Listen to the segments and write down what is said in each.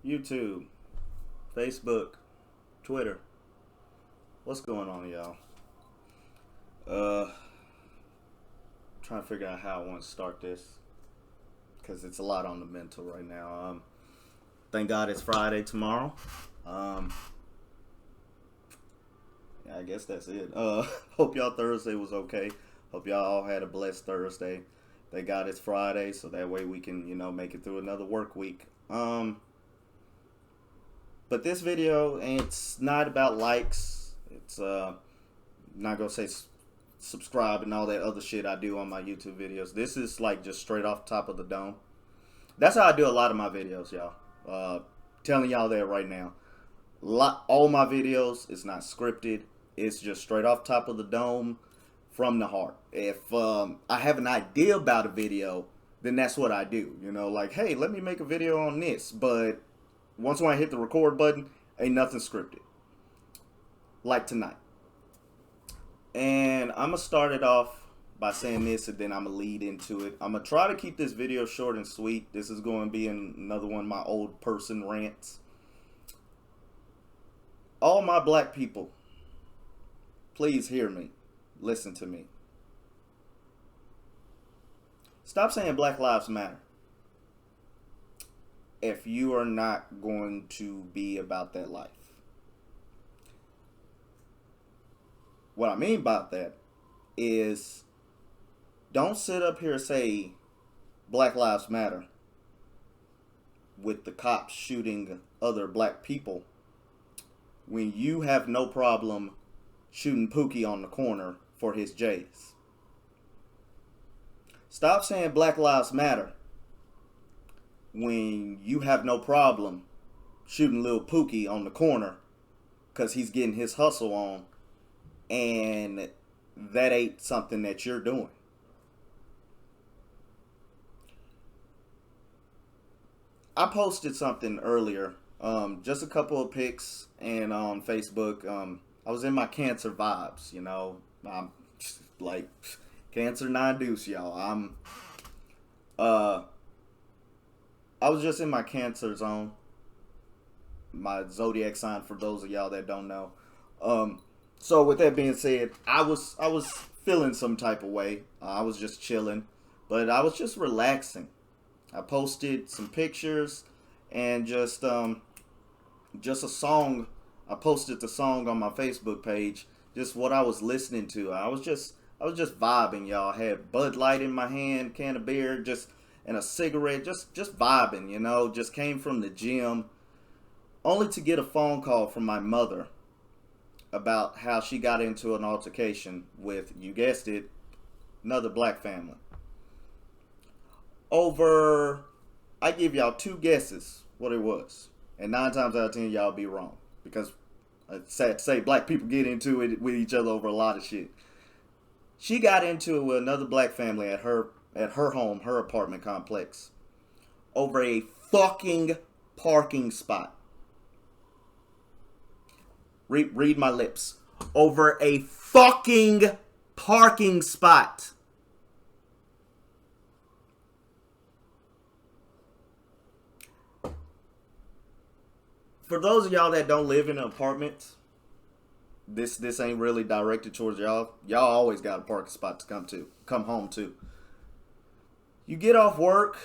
YouTube, Facebook, Twitter. What's going on, y'all? Uh, Trying to figure out how I want to start this because it's a lot on the mental right now. Thank God it's Friday tomorrow. Um, yeah, I guess that's it. Hope y'all Thursday was okay. Hope y'all all had a blessed Thursday. Thank God it's Friday, so that way we can, make it through another work week. But this video, it's not about likes. It's not gonna say subscribe and all that other shit I do on my YouTube videos. This is like just straight off the top of the dome. That's how I do a lot of my videos, y'all. Telling y'all that right now. All my videos, it's not scripted. It's just straight off top of the dome from the heart. If I have an idea about a video, then that's what I do. Like, hey, let me make a video on this. But once when I hit the record button, ain't nothing scripted. Like tonight. And I'm going to start it off by saying this, and then I'm going to lead into it. I'm going to try to keep this video short and sweet. This is going to be another one of my old person rants. All my black people, please hear me. Listen to me. Stop saying Black Lives Matter if you are not going to be about that life. What I mean by that is, don't sit up here and say Black Lives Matter with the cops shooting other black people when you have no problem shooting Pookie on the corner for his J's. Stop saying Black Lives Matter when you have no problem shooting little Pookie on the corner because he's getting his hustle on, and that ain't something that you're doing. I posted something earlier, just a couple of pics, and on Facebook. I was in my cancer vibes, I'm like cancer non-deuce, y'all. I was just in my cancer zone, my zodiac sign for those of y'all that don't know. So with that being said, I was feeling some type of way. I was just chilling, but I was just relaxing. I posted some pictures and just a song. I posted the song on my Facebook page, just what I was listening to. I was just vibing, y'all. I had Bud Light in my hand, can of beer, and a cigarette, just vibing, just came from the gym, only to get a phone call from my mother about how she got into an altercation with, you guessed it, another black family. I give y'all two guesses what it was, and 9 times out of 10 y'all be wrong, because it's sad to say black people get into it with each other over a lot of shit. She got into it with another black family at her home, her apartment complex, over a fucking parking spot. Read my lips. Over a fucking parking spot. For those of y'all that don't live in apartments, this ain't really directed towards y'all. Y'all always got a parking spot to come home to. You get off work.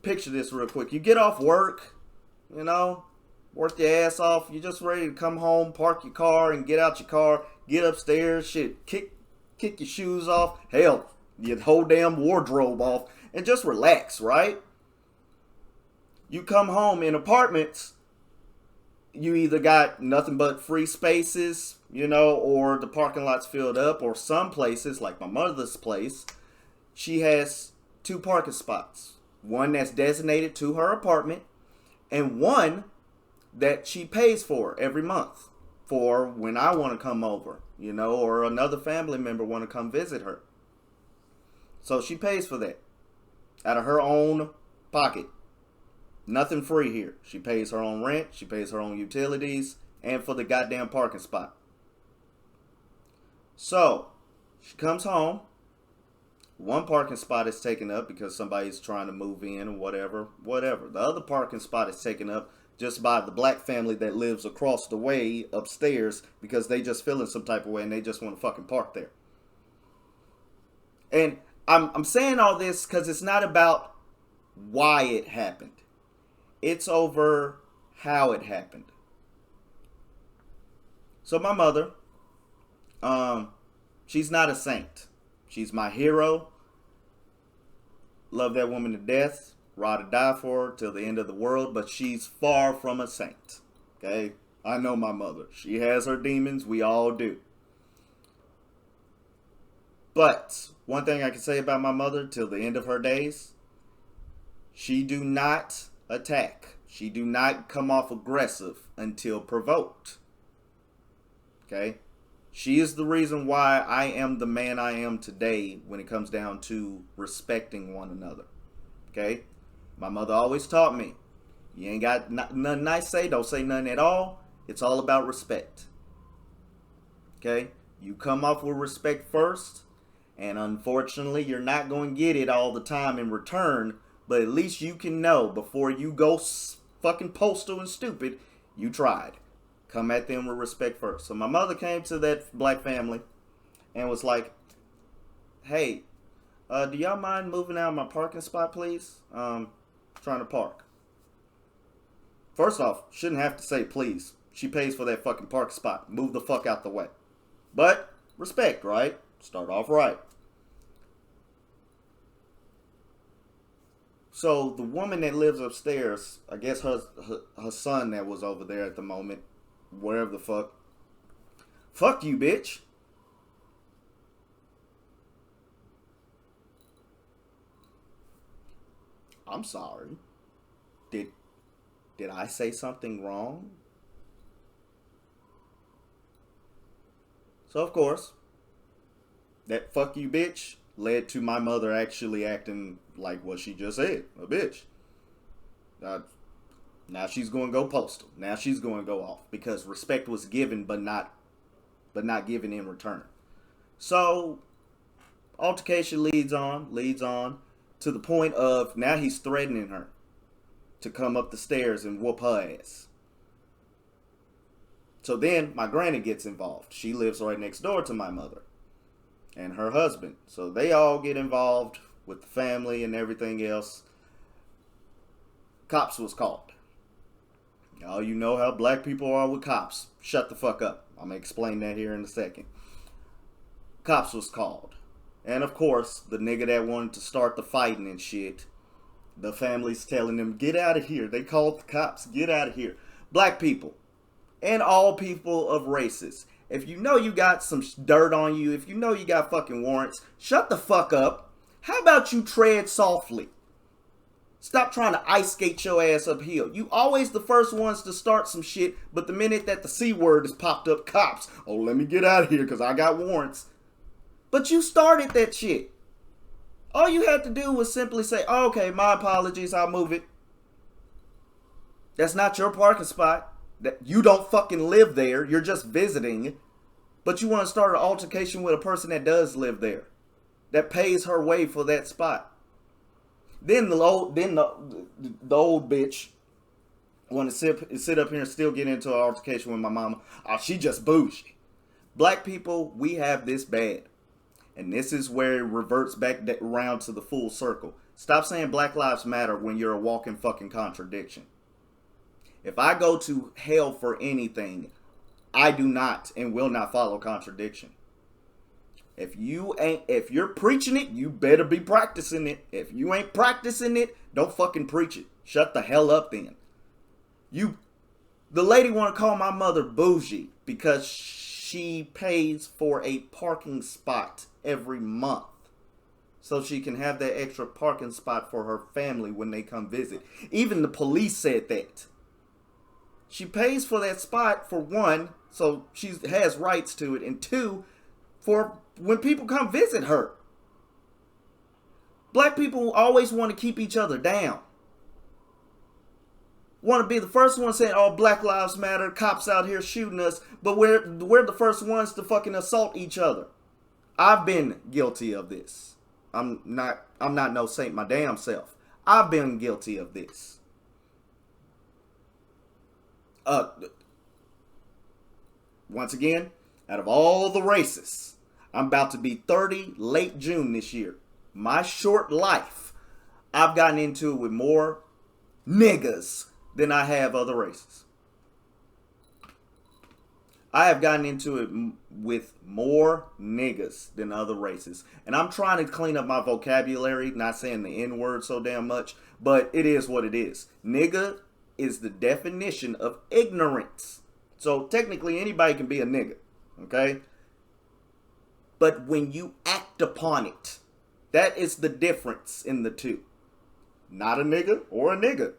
Picture this real quick. You get off work, work your ass off. You're just ready to come home, park your car, and get out your car, get upstairs, kick your shoes off, hell, your whole damn wardrobe off, and just relax, right? You come home in apartments, you either got nothing but free spaces, or the parking lot's filled up, or some places, like my mother's place, she has 2 parking spots. One that's designated to her apartment, and one that she pays for every month for when I want to come over, or another family member want to come visit her. So she pays for that out of her own pocket. Nothing free here. She pays her own rent, she pays her own utilities, and for the goddamn parking spot. So she comes home. One parking spot is taken up because somebody's trying to move in or whatever. The other parking spot is taken up just by the black family that lives across the way upstairs because they just feeling some type of way and they just want to fucking park there. And I'm saying all this because it's not about why it happened. It's over how it happened. So my mother, she's not a saint. She's my hero. Love that woman to death. Ride or die for her till the end of the world. But she's far from a saint. Okay? I know my mother. She has her demons. We all do. But one thing I can say about my mother till the end of her days, she do not attack. She do not come off aggressive until provoked. Okay? She is the reason why I am the man I am today when it comes down to respecting one another. Okay? My mother always taught me, you ain't got nothing nice to say, don't say nothing at all. It's all about respect. Okay? You come off with respect first, and unfortunately, you're not going to get it all the time in return, but at least you can know before you go fucking postal and stupid, you tried. Come at them with respect first. So my mother came to that black family and was like, hey, do y'all mind moving out of my parking spot, please? Trying to park. First off, shouldn't have to say please. She pays for that fucking park spot. Move the fuck out the way. But, respect, right? Start off right. So, the woman that lives upstairs, I guess her son that was over there at the moment, wherever the fuck. Fuck you, bitch. I'm sorry. Did I say something wrong? So, of course, that fuck you, bitch, led to my mother actually acting like what she just said, a bitch. Now she's going to go postal. Now she's going to go off because respect was given, but not given in return. So altercation leads on to the point of now he's threatening her to come up the stairs and whoop her ass. So then my granny gets involved. She lives right next door to my mother and her husband. So they all get involved with the family and everything else. Cops was called. Oh, you know how black people are with cops. Shut the fuck up. I'm going to explain that here in a second. Cops was called. And of course, the nigga that wanted to start the fighting and shit, the family's telling them, get out of here. They called the cops. Get out of here. Black people and all people of races. If you know you got some dirt on you, if you know you got fucking warrants, shut the fuck up. How about you tread softly? Stop trying to ice skate your ass uphill. You always the first ones to start some shit, but the minute that the C word is popped up, cops. Oh, let me get out of here because I got warrants. But you started that shit. All you had to do was simply say, oh, okay, my apologies, I'll move it. That's not your parking spot. That you don't fucking live there. You're just visiting. But you want to start an altercation with a person that does live there. That pays her way for that spot. Then the old bitch want to sit up here and still get into an altercation with my mama. Oh, she just bougie. Black people, we have this bad. And this is where it reverts back around to the full circle. Stop saying Black Lives Matter when you're a walking fucking contradiction. If I go to hell for anything, I do not and will not follow contradiction. If you're preaching it, you better be practicing it. If you ain't practicing it, don't fucking preach it. Shut the hell up then. The lady want to call my mother bougie because she pays for a parking spot every month. So she can have that extra parking spot for her family when they come visit. Even the police said that. She pays for that spot for one, so she has rights to it. And two, for when people come visit her. Black people always want to keep each other down. Want to be the first one saying, oh, Black Lives Matter, cops out here shooting us. But we're the first ones to fucking assault each other. I've been guilty of this. I'm not no saint my damn self. I've been guilty of this. Once again, out of all the races, I'm about to be 30 late June this year. My short life, I've gotten into it with more niggas than I have other races. I have gotten into it with more niggas than other races. And I'm trying to clean up my vocabulary, not saying the N word so damn much, but it is what it is. Nigga is the definition of ignorance. So technically anybody can be a nigga, okay? But when you act upon it, that is the difference in the two. Not a nigga or a nigga.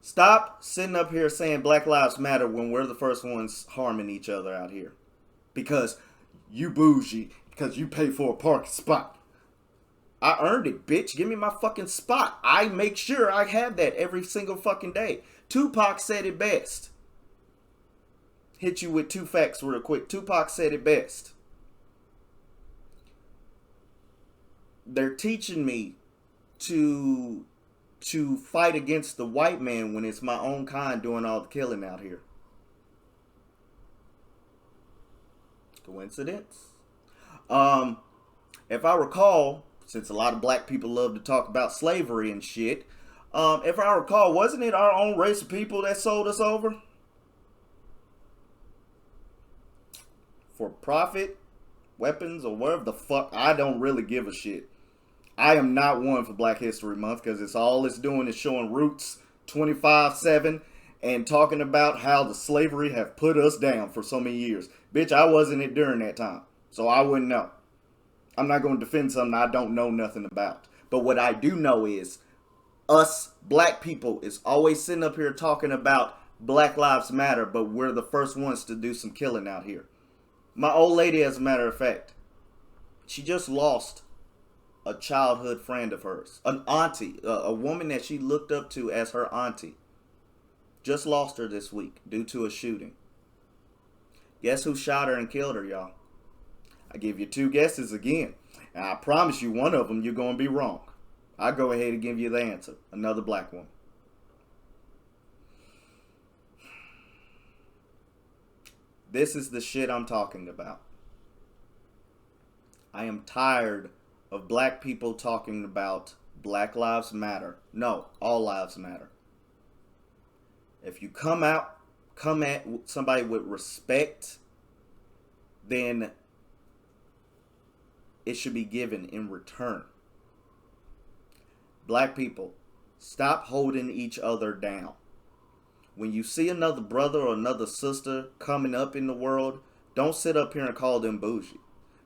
Stop sitting up here saying Black Lives Matter when we're the first ones harming each other out here. Because you bougie, because you pay for a parking spot. I earned it, bitch. Give me my fucking spot. I make sure I have that every single fucking day. Tupac said it best. Hit you with 2 facts real quick. Tupac said it best. They're teaching me to fight against the white man when it's my own kind doing all the killing out here. Coincidence? If I recall, since a lot of black people love to talk about slavery and shit, if I recall, wasn't it our own race of people that sold us over? For profit, weapons, or whatever the fuck. I don't really give a shit. I am not one for Black History Month because it's doing is showing Roots 25/7 and talking about how the slavery have put us down for so many years. Bitch, I wasn't it during that time, so I wouldn't know. I'm not going to defend something I don't know nothing about. But what I do know is us black people is always sitting up here talking about Black Lives Matter, but we're the first ones to do some killing out here. My old lady, as a matter of fact, she just lost a childhood friend of hers. An auntie. A woman that she looked up to as her auntie. Just lost her this week due to a shooting. Guess who shot her and killed her, y'all? I give you 2 guesses again. And I promise you one of them you're going to be wrong. I'll go ahead and give you the answer. Another black woman. This is the shit I'm talking about. I am tired of black people talking about Black Lives Matter. No, all lives matter. If you come at somebody with respect, then it should be given in return. Black people, stop holding each other down. When you see another brother or another sister coming up in the world, don't sit up here and call them bougie.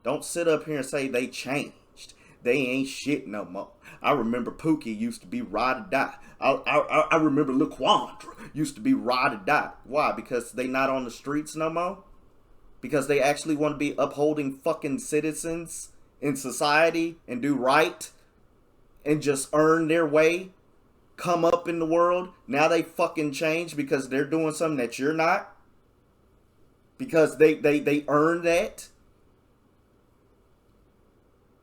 Don't sit up here and say they changed. They ain't shit no more. I remember Pookie used to be ride or die. I remember LaQuandra used to be ride or die. Why? Because they not on the streets no more? Because they actually want to be upholding fucking citizens in society and do right and just earn their way, come up in the world. Now they fucking change because they're doing something that you're not? Because they earned that?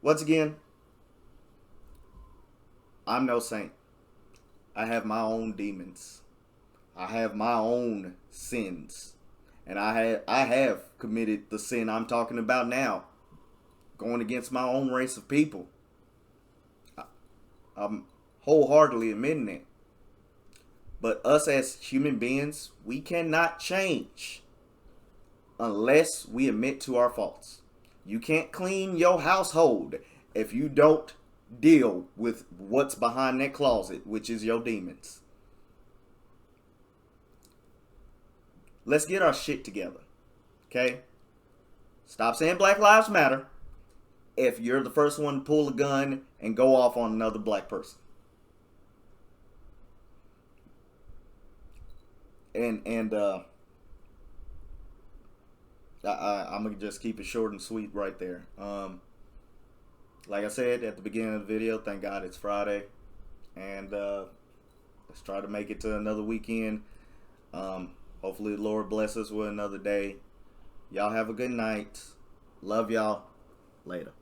Once again, I'm no saint. I have my own demons. I have my own sins. And I have committed the sin I'm talking about now. Going against my own race of people. I'm wholeheartedly admitting it. But us as human beings, we cannot change unless we admit to our faults. You can't clean your household if you don't deal with what's behind that closet, which is your demons. Let's get our shit together. Okay? Stop saying Black Lives Matter if you're the first one to pull a gun and go off on another black person. And I'm going to just keep it short and sweet right there. Like I said at the beginning of the video, thank God it's Friday. And let's try to make it to another weekend. Hopefully the Lord bless us with another day. Y'all have a good night. Love y'all. Later.